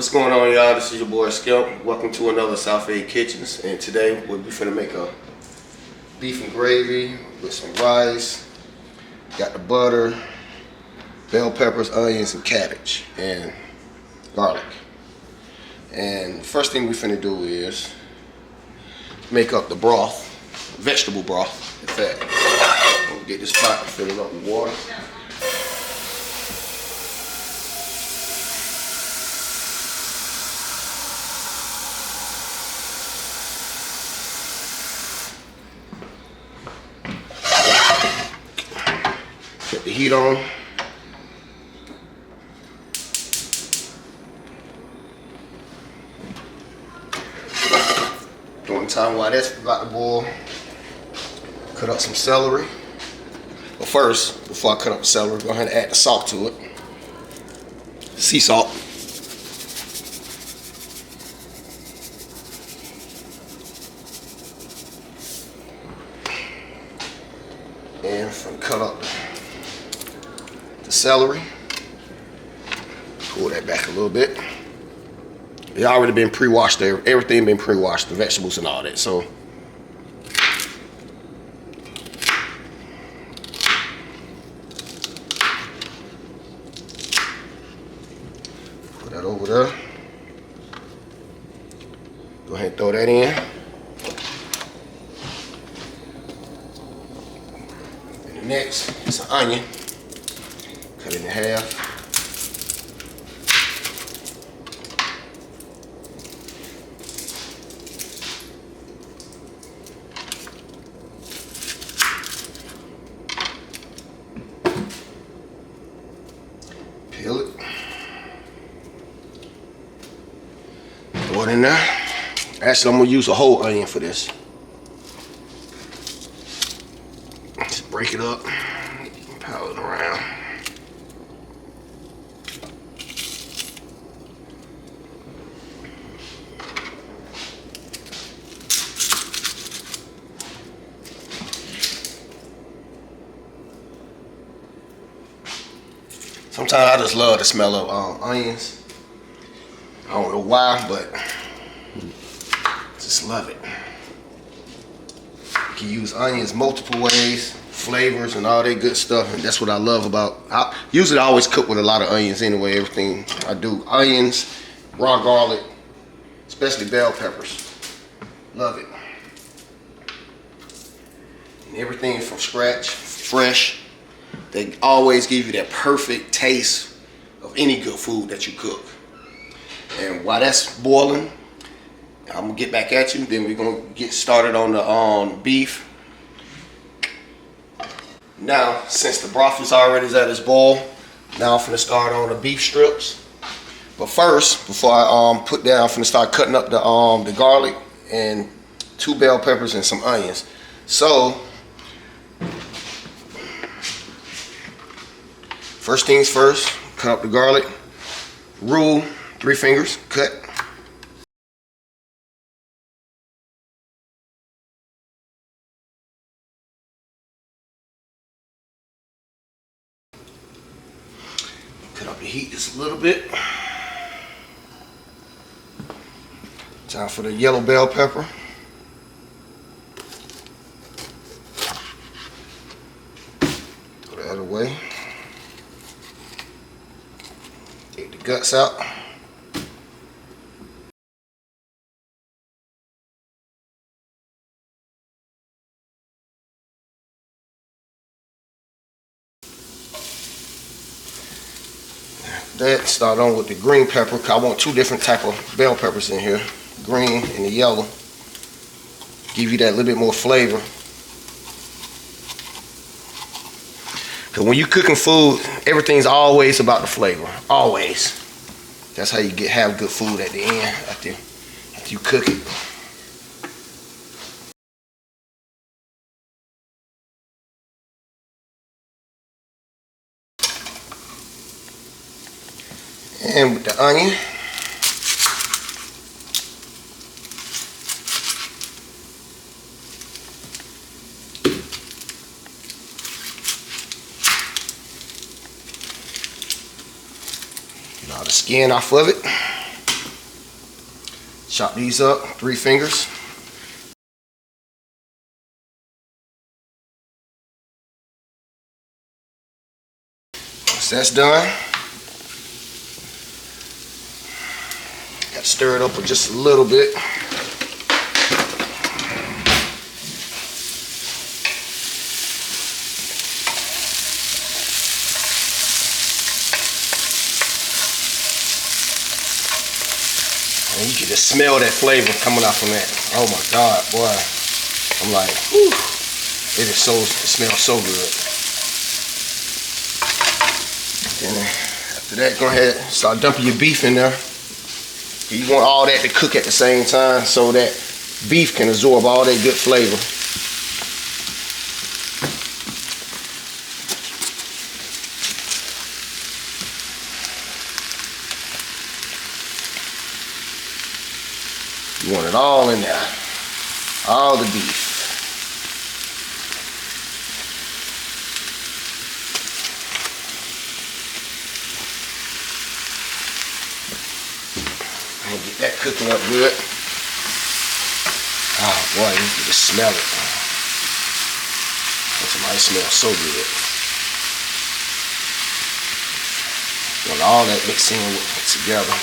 What's going on, y'all? This is your boy Skip. Welcome to another South Aid Kitchens, and today we'll be finna make a beef and gravy with some rice. Got the butter, bell peppers, onions, and cabbage, and garlic. And the first thing we finna do is make up the broth, vegetable broth. In fact, we'll get this pot and fill it up with water. Put the heat on. During the time while that's about to boil, cut up some celery. But first, before I cut up the celery, go ahead and add the salt to it. Sea salt. And I'm gonna cut up the celery. Pull that back a little bit. It already been pre-washed there. Everything been pre-washed, the vegetables and all that. So put that over there. Go ahead and throw that in. Next, it's an onion. Cut it in half. Peel it. Throw it in there. Actually, I'm gonna use a whole onion for this. Break it up, pile it around. Sometimes I just love the smell of onions. I don't know why, but just love it. You can use onions multiple ways, flavors and all that good stuff, and that's what I love about. Usually I always cook with a lot of onions anyway. Everything I do, onions, raw garlic, especially bell peppers. Love it. And everything from scratch, fresh. They always give you that perfect taste of any good food that you cook. And while that's boiling, I'm gonna get back at you. Then we're gonna get started on the beef. Now, since the broth is already at its boil, now I'm finna start on the beef strips. But first, before I put down, I'm finna start cutting up the garlic and 2 bell peppers and some onions. So, first things first, cut up the garlic. Rule, 3 fingers, cut. Cut up the heat just a little bit. Time for the yellow bell pepper. Throw that away. Take the guts out. That, start on with the green pepper, because I want 2 different type of bell peppers in here, green and the yellow. Give you that little bit more flavor. Because when you cooking food, everything's always about the flavor, always. That's how you have good food at the end after you cook it. And with the onion, get all the skin off of it. Chop these up, 3 fingers. Once that's done, got to stir it up for just a little bit. And you can just smell that flavor coming out from that. Oh my God, boy. I'm like, whew. It smells so good. Then after that, go ahead and start dumping your beef in there. You want all that to cook at the same time so that beef can absorb all that good flavor. You want it all in there, all the beef. And get that cooking up good. Oh boy, you can just smell it. Somebody smells so good. You want all that mixed in together.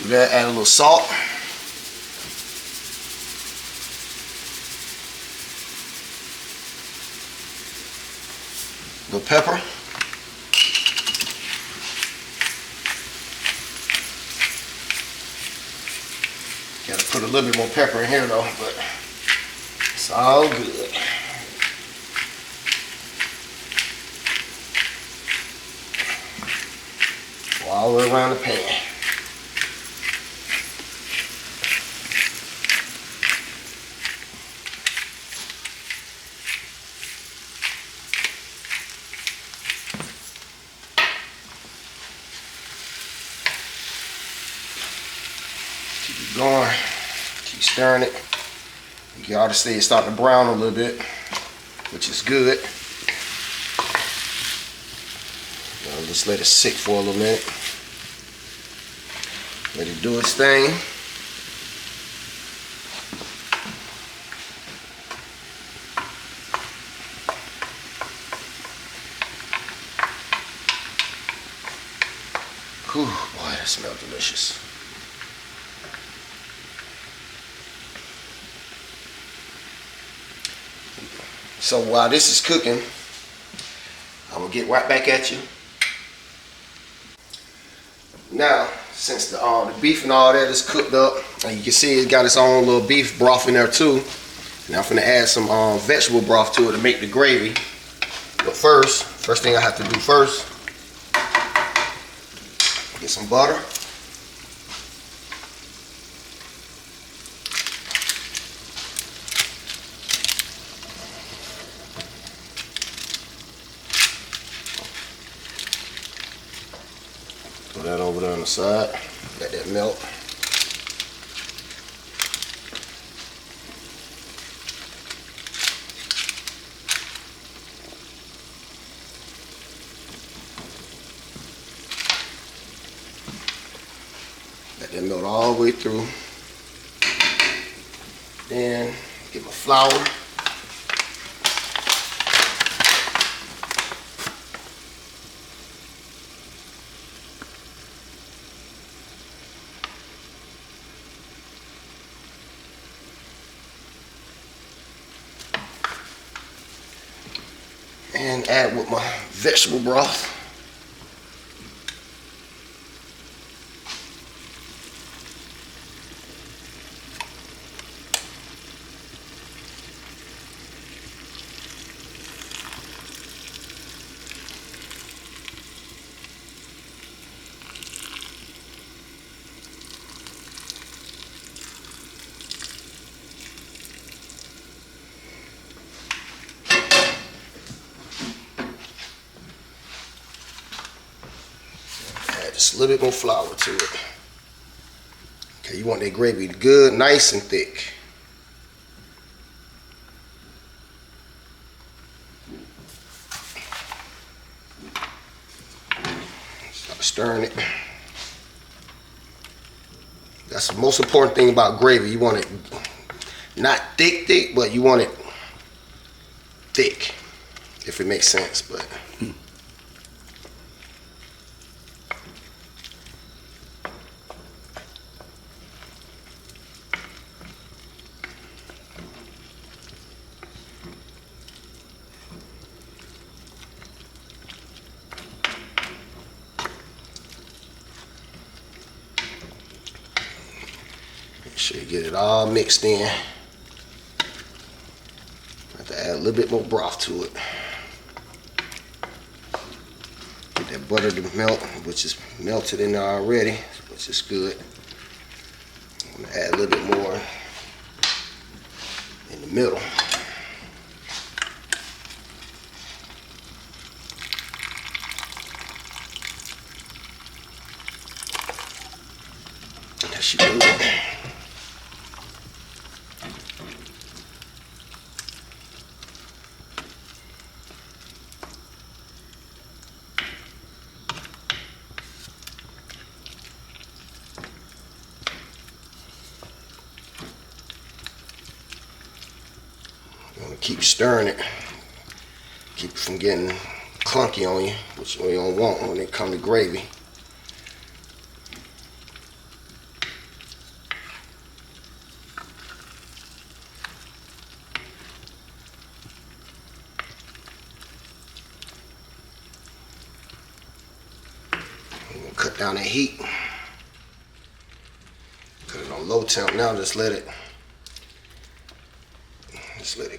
Do that, add a little salt. A little pepper. Gotta put a little bit more pepper in here though, but it's all good. Go all the way around the pan. Keep it going, keep stirring it. You can already see it's starting to brown a little bit, which is good. Now just let it sit for a little minute. Let it do its thing. Whew, boy, that smells delicious. So while this is cooking, I'm gonna get right back at you. Now, since the beef and all that is cooked up, and you can see it's got its own little beef broth in there too. Now I'm gonna add some vegetable broth to it to make the gravy. But first thing I have to do first, get some butter. Throw that over there on the side. Let that melt. Let that melt all the way through. Then get my flour. And add with my vegetable broth. Just a little bit more flour to it. You want that gravy good, nice and thick. Start stirring it. That's the most important thing about gravy. You want it not thick, but you want it thick, if it makes sense. But make sure you get it all mixed in. Have to add a little bit more broth to it. Get that butter to melt, which is melted in there already, which is good. I'm gonna add a little bit more in the middle. That should do it. Keep stirring it. Keep it from getting clunky on you, which we don't want when it comes to gravy. I'm gonna cut down that heat. Put it on low temp now. Just let it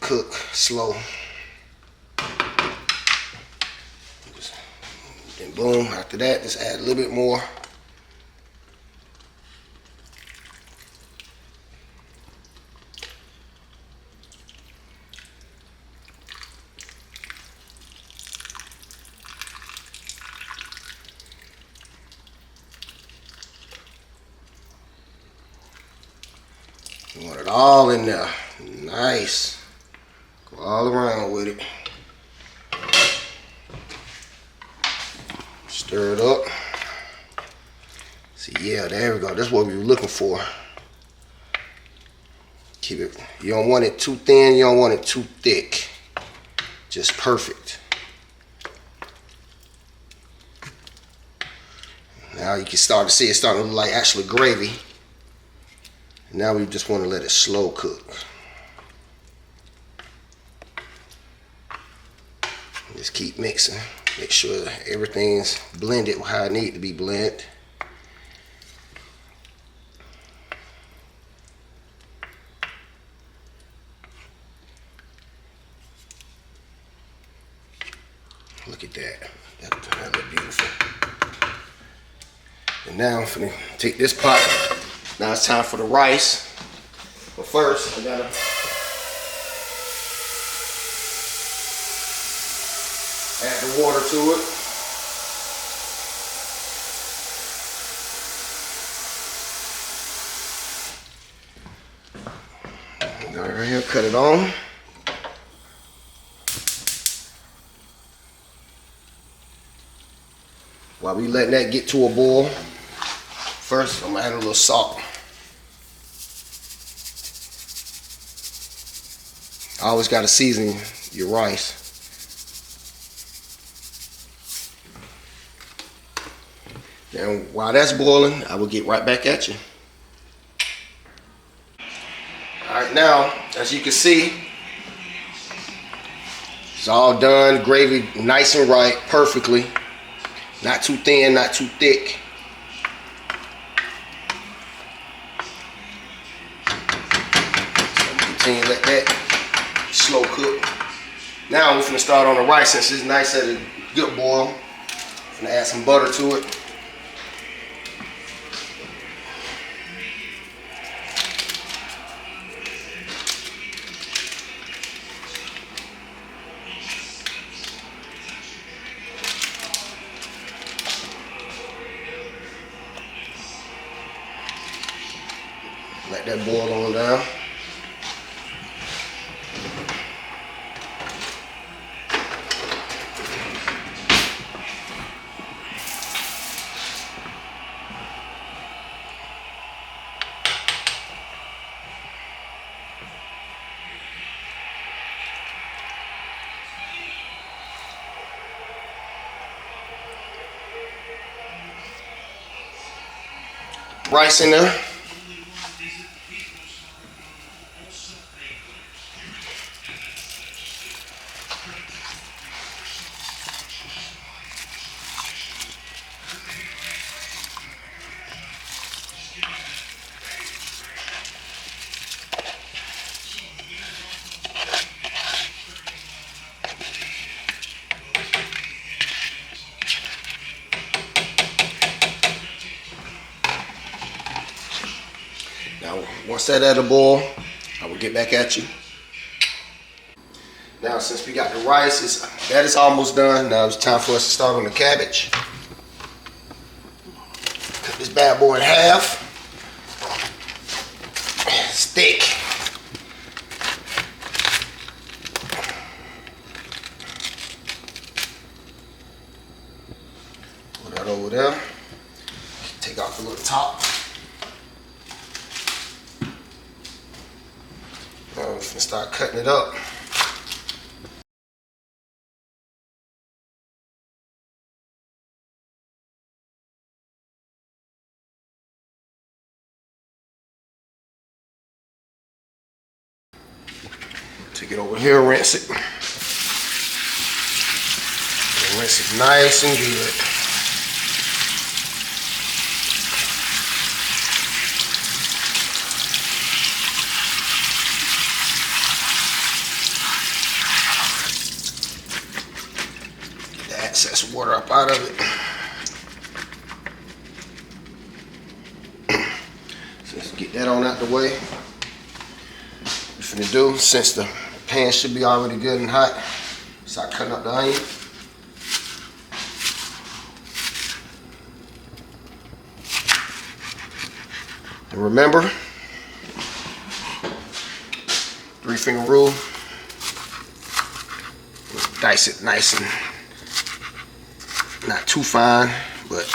cook slow. Then boom, after that, just add a little bit more. You want it all in there. Nice. Go all around with it. Stir it up. See, yeah, there we go. That's what we were looking for. Keep it. You don't want it too thin. You don't want it too thick. Just perfect. Now you can start to see it starting to look like actually gravy. Now we just want to let it slow cook. Just keep mixing. Make sure everything's blended how it needs to be blended. Look at that. That looks beautiful. And now I'm gonna take this pot. Now it's time for the rice. But first, I gotta add the water to it. Got it right here, cut it on. While we letting that get to a boil, first I'm gonna add a little salt. Always gotta season your rice. And while that's boiling, I will get right back at you. All right, now, as you can see, it's all done. Gravy nice and right, perfectly. Not too thin, not too thick. So continue to let that slow cook. Now we're gonna start on the rice. Since it's nice at a good boil, I'm gonna add some butter to it. Let that boil on down. Rice in there. Now, once that at a boil, I will get back at you. Now, since we got the rice, that is almost done. Now it's time for us to start on the cabbage. Cut this bad boy in half. It's thick. Put that over there. Take off the little top. Now we're gonna start cutting it up. Take it over here, rinse it. And rinse it nice and good. Get the excess water up out of it. So let's get that on out the way. What we're finna do, since the pan should be already good and hot, start cutting up the onion. And remember, 3-finger rule. Dice it nice and not too fine, but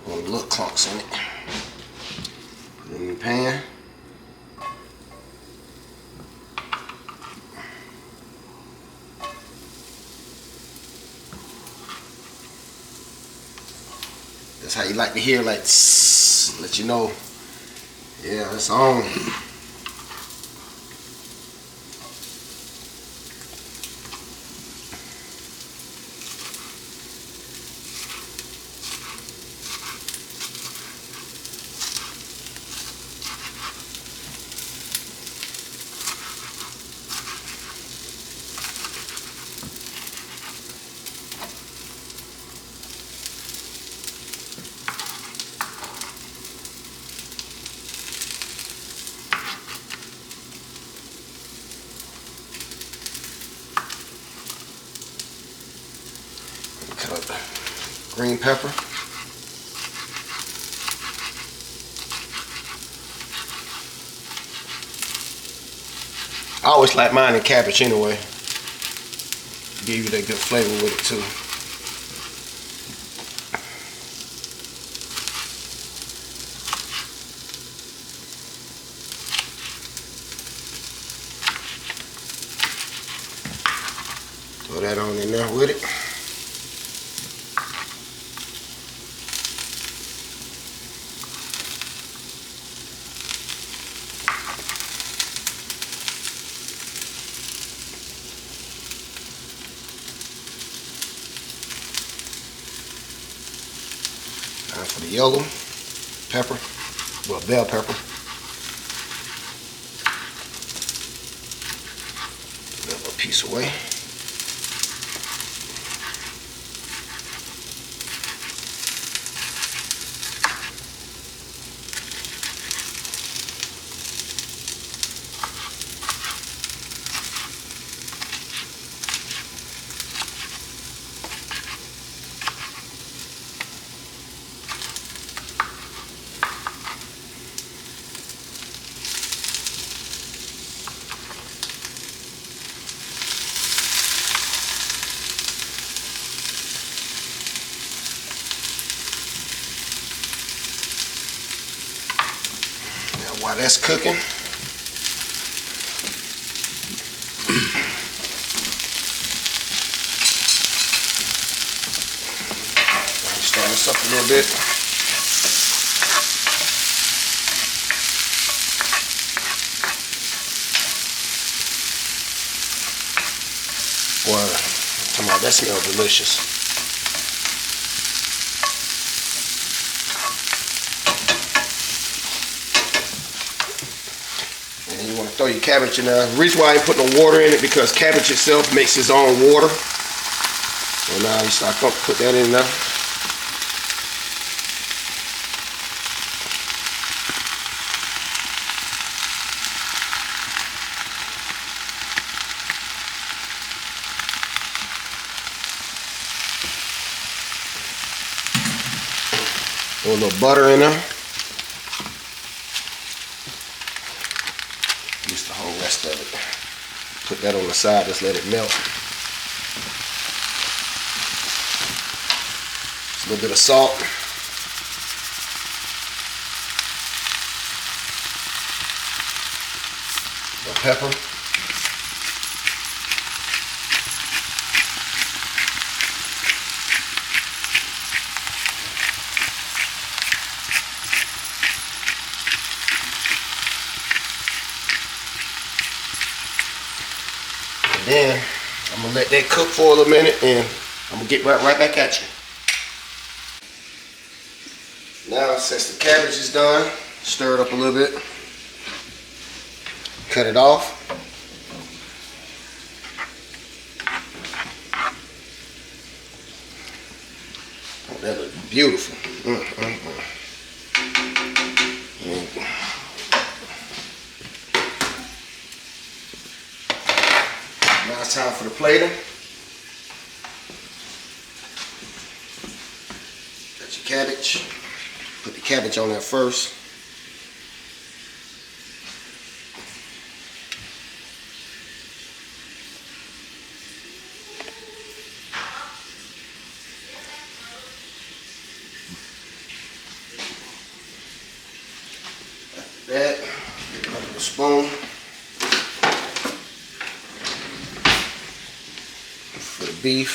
want little clumps in it. Put it in the pan. That's how you like to hear, like, tss, let you know, yeah, it's on. Cut up the green pepper. I always like mine in cabbage anyway. Give you that good flavor with it too. Throw that on in there with it. Now for the yellow pepper, well, bell pepper. Put a little piece away. while that's cooking, stir this up a little bit. Boy, come on, that smells delicious. And you want to throw your cabbage in there. The reason why I ain't putting no water in it, because cabbage itself makes its own water. So now you start to put that in there. Throw a little butter in there. Use the whole rest of it. Put that on the side, just let it melt. Just a little bit of salt. A little pepper. Then I'm gonna let that cook for a little minute, and I'm gonna get right back at you. Now, since the cabbage is done, stir it up a little bit, cut it off. Oh, that looks beautiful. Now it's time for the plating. Got your cabbage. Put the cabbage on there first. After that, a spoon. For the beef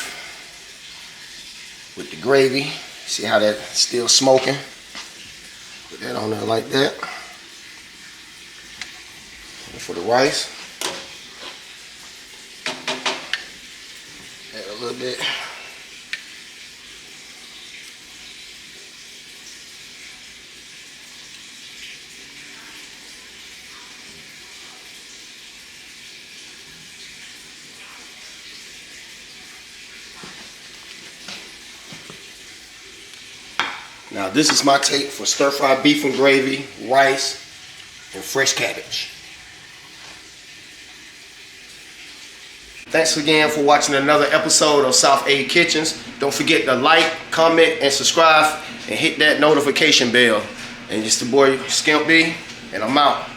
with the gravy. See how that's still smoking? Put that on there like that. And for the rice, add a little bit. Now this is my take for stir-fried beef and gravy, rice, and fresh cabbage. Thanks again for watching another episode of South Aid Kitchens. Don't forget to like, comment, and subscribe, and hit that notification bell. And it's the boy Skimp B, and I'm out.